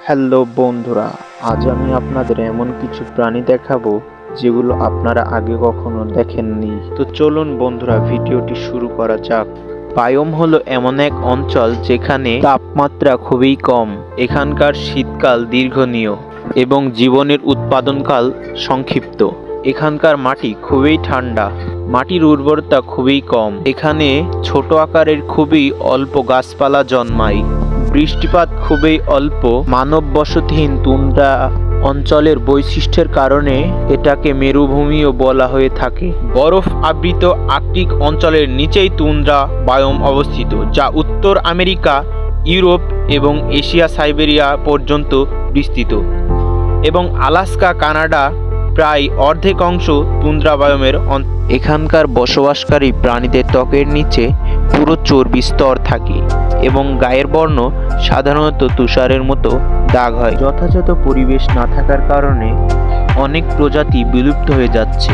Hello বন্ধুরা, আজ আমি আপনাদের এমন কিছু প্রাণী দেখাবো যেগুলো আপনারা আগে কখনো দেখেননি। তো চলুন বন্ধুরা, ভিডিওটি শুরু করা যাক। বায়োম হলো এমন এক অঞ্চল যেখানে তাপমাত্রা খুবই কম। এখানকার শীতকাল দীর্ঘনীয় এবং জীবনের উৎপাদনকাল সংক্ষিপ্ত। এখানকার মাটি খুবই ঠান্ডা, মাটির উর্বরতা খুবই কম। এখানে ছোট আকারের খুবই অল্প গাছপালা জন্মায়। বৃষ্টিপাত খুবই অল্প। মানব বসতিহীন তুন্দ্রা অঞ্চলের বৈশিষ্ট্যের কারণে এটাকে মেরুভূমিও বলা হয়ে থাকে। বরফ আবৃত আর্কটিক অঞ্চলের নিচেই তুন্দ্রা বায়োম অবস্থিত, যা উত্তর আমেরিকা, ইউরোপ এবং এশিয়া সাইবেরিয়া পর্যন্ত বিস্তৃত, এবং আলাস্কা, কানাডা প্রায় অর্ধেক অংশ তুন্দ্রা বায়োমের। এখানকার বসবাসকারী প্রাণীদের ত্বকের নিচে পুরো চর্বি স্তর থাকে এবং গায়ের বর্ণ সাধারণত তুষারের মতো দাগ হয়। যথাযথ পরিবেশ না থাকার কারণে অনেক প্রজাতি বিলুপ্ত হয়ে যাচ্ছে।